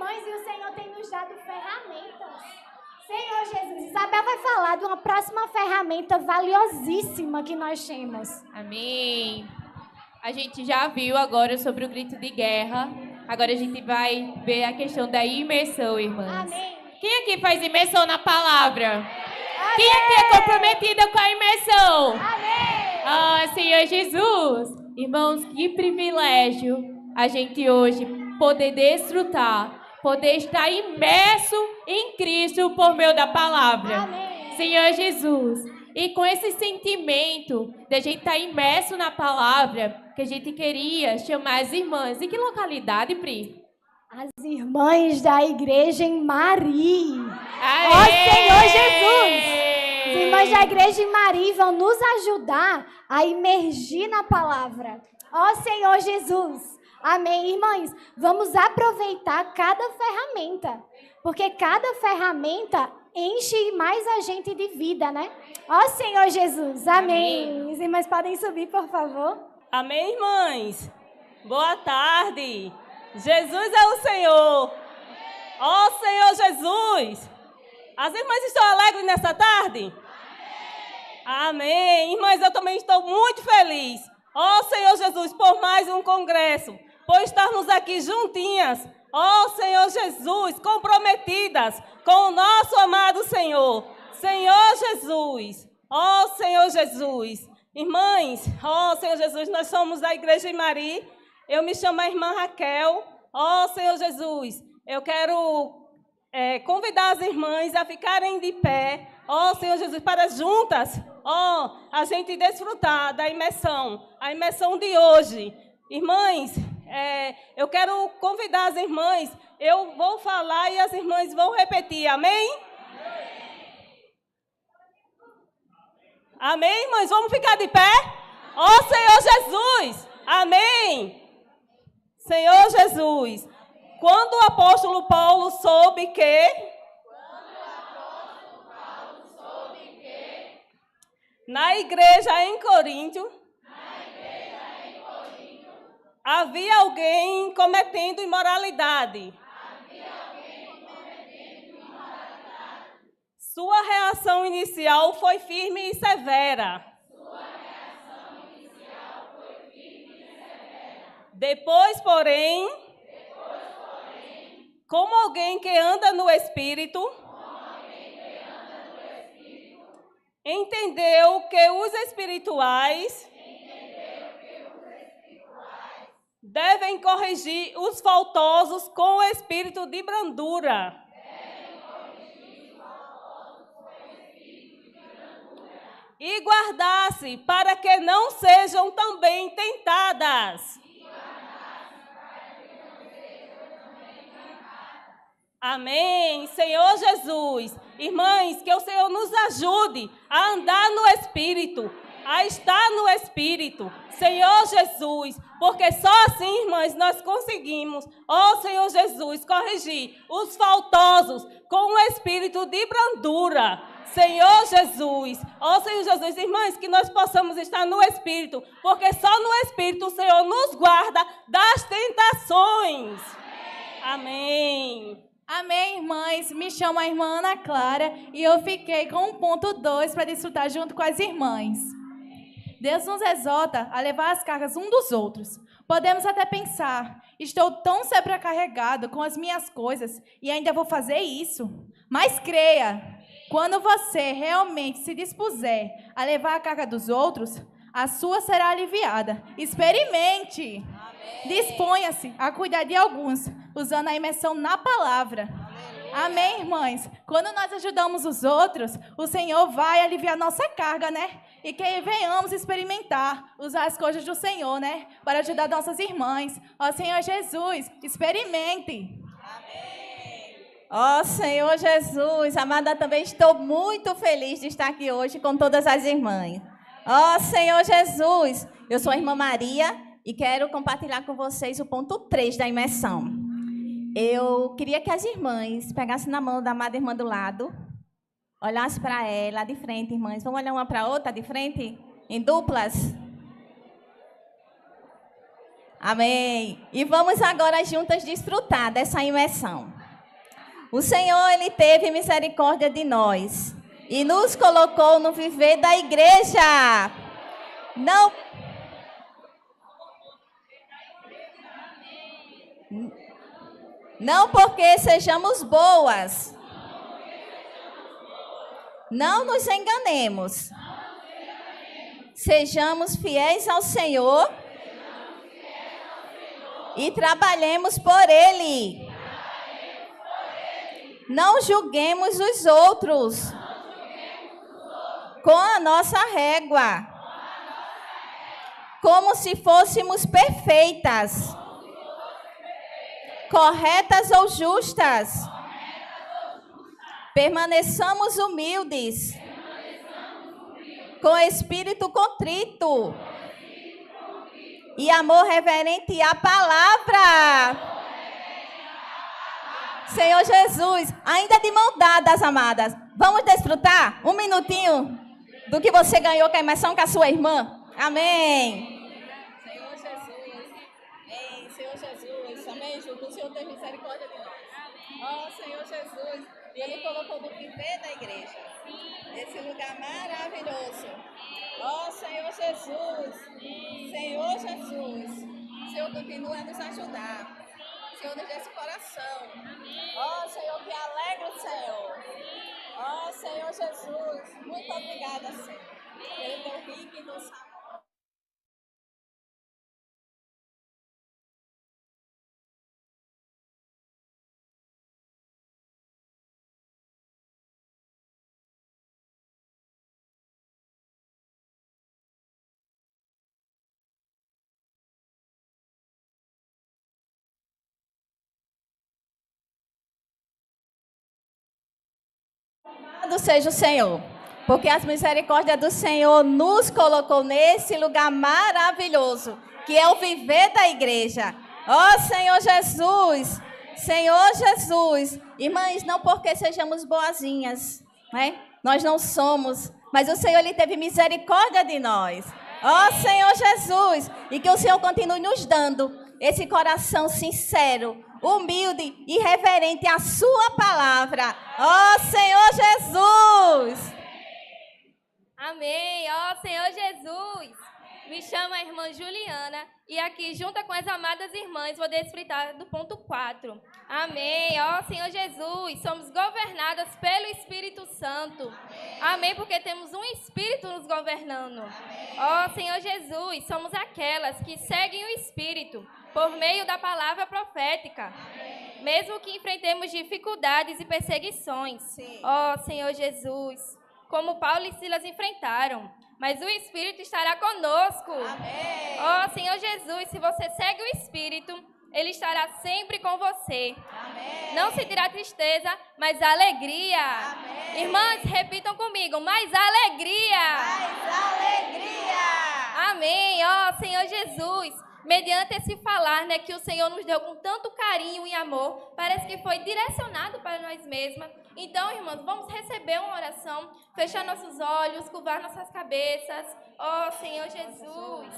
irmãs, e o Senhor tem nos dado ferramentas. Senhor Jesus, Isabel vai falar de uma próxima ferramenta valiosíssima que nós temos. Amém. A gente já viu agora sobre o grito de guerra. Agora a gente vai ver a questão da imersão, irmãs. Amém. Quem aqui faz imersão na palavra? Amém. Quem aqui é comprometida com a imersão? Amém. Ah, Senhor Jesus. Irmãos, que privilégio a gente hoje poder desfrutar, poder estar imerso em Cristo por meio da palavra. Amém. Senhor Jesus. E com esse sentimento de a gente estar imerso na palavra, que a gente queria chamar as irmãs. Em que localidade, Pri? As irmãs da igreja em Mari. Aê! Ó Senhor Jesus! As irmãs da igreja em Mari vão nos ajudar a imergir na palavra. Ó Senhor Jesus! Amém, irmãs? Vamos aproveitar cada ferramenta, porque cada ferramenta enche mais a gente de vida, né? Ó Senhor Jesus! Amém. As irmãs podem subir, por favor. Amém, irmãs? Boa tarde. Jesus é o Senhor. Ó Senhor Jesus. As irmãs estão alegres nessa tarde? Amém. Irmãs, eu também estou muito feliz. Ó Senhor Jesus, por mais um congresso, por estarmos aqui juntinhas. Ó Senhor Jesus, comprometidas com o nosso amado Senhor. Senhor Jesus. Ó Senhor Jesus. Irmãs, ó Senhor Jesus, nós somos da igreja em Mari. Eu me chamo a irmã Raquel. Ó Senhor Jesus, eu quero convidar as irmãs a ficarem de pé. Ó Senhor Jesus, para juntas, a gente desfrutar da imersão. A imersão de hoje. Irmãs, eu quero convidar as irmãs. Eu vou falar e as irmãs vão repetir. Amém? Amém, irmãs? Vamos ficar de pé? Ó Senhor Jesus! Amém! Senhor Jesus, quando o apóstolo Paulo soube que na igreja em Corinto havia alguém cometendo imoralidade. Sua reação inicial foi firme e severa. Depois, porém, como alguém que anda no Espírito, entendeu que os espirituais devem corrigir os faltosos com o espírito de brandura. E guardar-se para que não sejam também tentadas. Amém, Senhor Jesus. Irmãs, que o Senhor nos ajude a andar no Espírito, a estar no Espírito. Senhor Jesus, porque só assim, irmãs, nós conseguimos, Senhor Jesus, corrigir os faltosos com o espírito de brandura. Senhor Jesus, Senhor Jesus, irmãs, que nós possamos estar no Espírito, porque só no Espírito o Senhor nos guarda das tentações. Amém. Amém, irmãs. Me chamo a irmã Ana Clara e eu fiquei com o ponto 2 para desfrutar junto com as irmãs. Deus nos exorta a levar as cargas um dos outros. Podemos até pensar, estou tão sobrecarregado com as minhas coisas e ainda vou fazer isso. Mas creia, quando você realmente se dispuser a levar a carga dos outros, a sua será aliviada. Experimente. Disponha-se a cuidar de alguns, usando a imersão na palavra. Amém, irmãs? Quando nós ajudamos os outros, o Senhor vai aliviar nossa carga, né? E que venhamos experimentar, usar as coisas do Senhor, né? Para ajudar nossas irmãs. Ó Senhor Jesus, experimente. Ó Senhor Jesus, amada, também estou muito feliz de estar aqui hoje com todas as irmãs. Ó Senhor Jesus, eu sou a irmã Maria e quero compartilhar com vocês o ponto 3 da imersão. Eu queria que as irmãs pegassem na mão da amada irmã do lado, olhassem para ela de frente, irmãs. Vamos olhar uma para a outra de frente, em duplas? Amém. E vamos agora juntas desfrutar dessa imersão. O Senhor, Ele teve misericórdia de nós e nos colocou no viver da igreja. Não porque sejamos boas. Não nos enganemos. Sejamos fiéis ao Senhor e trabalhemos por Ele. Não julguemos os outros com a nossa régua, como se fôssemos perfeitas, corretas ou justas. Permaneçamos humildes, com espírito contrito e amor reverente à palavra. Senhor Jesus, ainda de mão dadas, amadas, vamos desfrutar um minutinho do que você ganhou com a imersão com a sua irmã. Amém. Senhor Jesus, amém. Senhor Jesus, amém, Ju, que o Senhor tem misericórdia de nós. Ó, Senhor Jesus, e Ele colocou no viver da igreja, esse lugar maravilhoso. Ó, Senhor Jesus, Senhor Jesus, o Senhor continua a nos ajudar. Senhor, nos dê esse coração. Ó, Senhor, que alegra o Senhor. Ó, Senhor Jesus, muito obrigada, Senhor, pelo teu rico e doce amor. Louvado seja o Senhor, porque as misericórdias do Senhor nos colocou nesse lugar maravilhoso, que é o viver da igreja. Ó Senhor Jesus, Senhor Jesus. Irmãs, não porque sejamos boazinhas, né? Nós não somos, mas o Senhor, Ele teve misericórdia de nós. Ó Senhor Jesus, e que o Senhor continue nos dando esse coração sincero, humilde e reverente à sua palavra. Ó Senhor Jesus. Amém. Ó Senhor Jesus. Me chamo a irmã Juliana e aqui, junto com as amadas irmãs, vou desfrutar do ponto 4. Amém. Ó Senhor Jesus, somos governadas pelo Espírito Santo. Amém, porque temos um Espírito nos governando. Ó Senhor Jesus, somos aquelas que seguem o Espírito por meio da palavra profética. Mesmo que enfrentemos dificuldades e perseguições. Ó Senhor Jesus, como Paulo e Silas enfrentaram, mas o Espírito estará conosco. Amém. Ó Senhor Jesus, se você segue o Espírito, Ele estará sempre com você. Amém. Não sentirá tristeza, mas alegria. Amém. Irmãs, repitam comigo, mais alegria. Mais alegria. Amém. Ó Senhor Jesus, mediante esse falar, né, que o Senhor nos deu com tanto carinho e amor, parece que foi direcionado para nós mesmas. Então, irmãos, vamos receber uma oração, fechar nossos olhos, curvar nossas cabeças. Ó Senhor Jesus,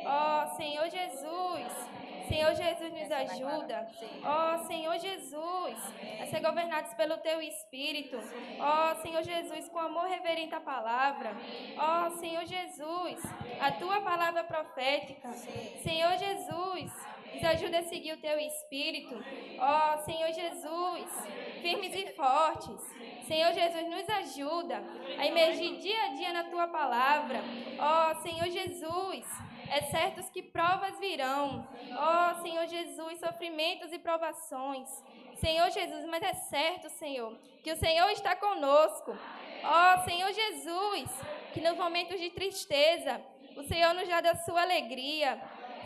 ó Senhor Jesus. Senhor Jesus, nos ajuda. Ó Senhor Jesus, a ser governados pelo Teu Espírito. Ó Senhor Jesus, com amor reverente à palavra. Ó Senhor Jesus, a Tua palavra profética. Senhor Jesus, nos ajuda a seguir o Teu Espírito. Ó Senhor Jesus, firmes e fortes. Senhor Jesus, nos ajuda a emergir dia a dia na Tua palavra. Ó Senhor Jesus, é certo que provas virão. Ó Senhor Jesus, sofrimentos e provações. Senhor Jesus, mas é certo, Senhor, que o Senhor está conosco. Ó Senhor Jesus, que nos momentos de tristeza, o Senhor nos dá da sua alegria.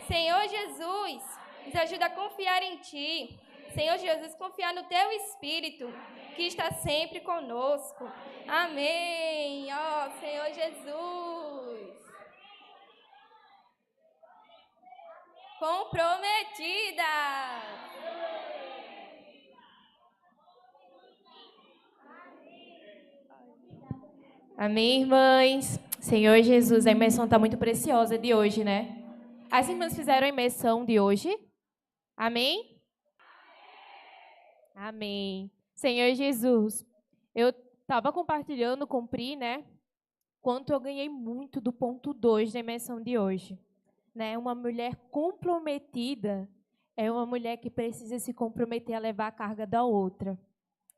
Senhor Jesus, nos ajuda a confiar em Ti. Senhor Jesus, confiar no Teu Espírito, que está sempre conosco. Amém. Ó Senhor Jesus. Comprometida. Amém, irmãs. Senhor Jesus, a imersão está muito preciosa de hoje, né? As irmãs fizeram a imersão de hoje? Amém? Amém. Senhor Jesus, eu estava compartilhando com Pri, né? Quanto eu ganhei muito do ponto 2 da imersão de hoje. Né? Uma mulher comprometida é uma mulher que precisa se comprometer a levar a carga da outra.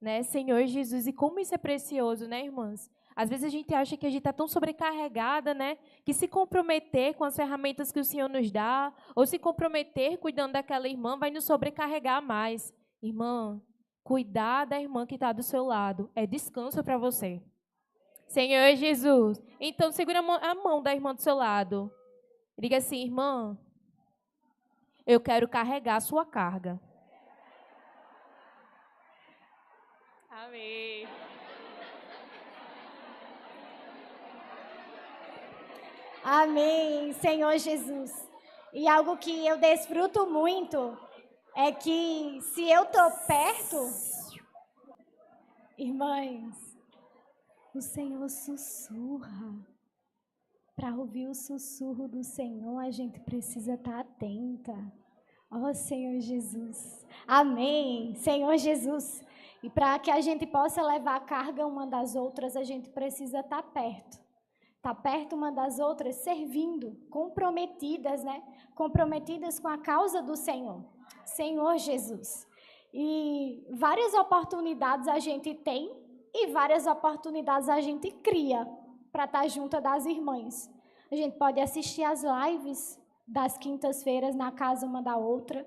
Né? Senhor Jesus, e como isso é precioso, né, irmãs? Às vezes a gente acha que a gente está tão sobrecarregada, né? Que se comprometer com as ferramentas que o Senhor nos dá, ou se comprometer cuidando daquela irmã, vai nos sobrecarregar mais. Irmã, cuidar da irmã que está do seu lado é descanso para você. Senhor Jesus, então segura a mão da irmã do seu lado. Diga assim, irmã, eu quero carregar a sua carga. Amém. Amém, Senhor Jesus. E algo que eu desfruto muito é que se eu tô perto, irmãs, o Senhor sussurra. Para ouvir o sussurro do Senhor, a gente precisa estar atenta. Ó Senhor Jesus. Amém, Senhor Jesus. E para que a gente possa levar a carga uma das outras, a gente precisa estar perto. Estar perto uma das outras, servindo, comprometidas, né? Comprometidas com a causa do Senhor. Senhor Jesus. E várias oportunidades a gente tem e várias oportunidades a gente cria para estar junto das irmãs. A gente pode assistir as lives das quintas-feiras na casa uma da outra.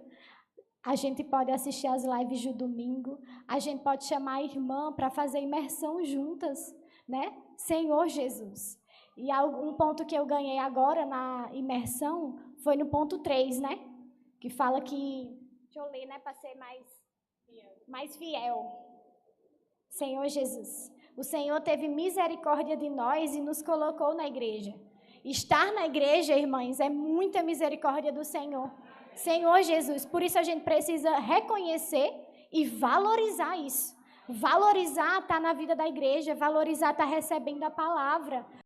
A gente pode assistir as lives do domingo. A gente pode chamar a irmã para fazer imersão juntas, né? Senhor Jesus. E um ponto que eu ganhei agora na imersão foi no ponto 3, né? Que fala que... Deixa eu ler, né? Para ser mais fiel. Senhor Jesus. O Senhor teve misericórdia de nós e nos colocou na igreja. Estar na igreja, irmãs, é muita misericórdia do Senhor. Senhor Jesus. Por isso a gente precisa reconhecer e valorizar isso. Valorizar estar na vida da igreja, valorizar estar recebendo a palavra.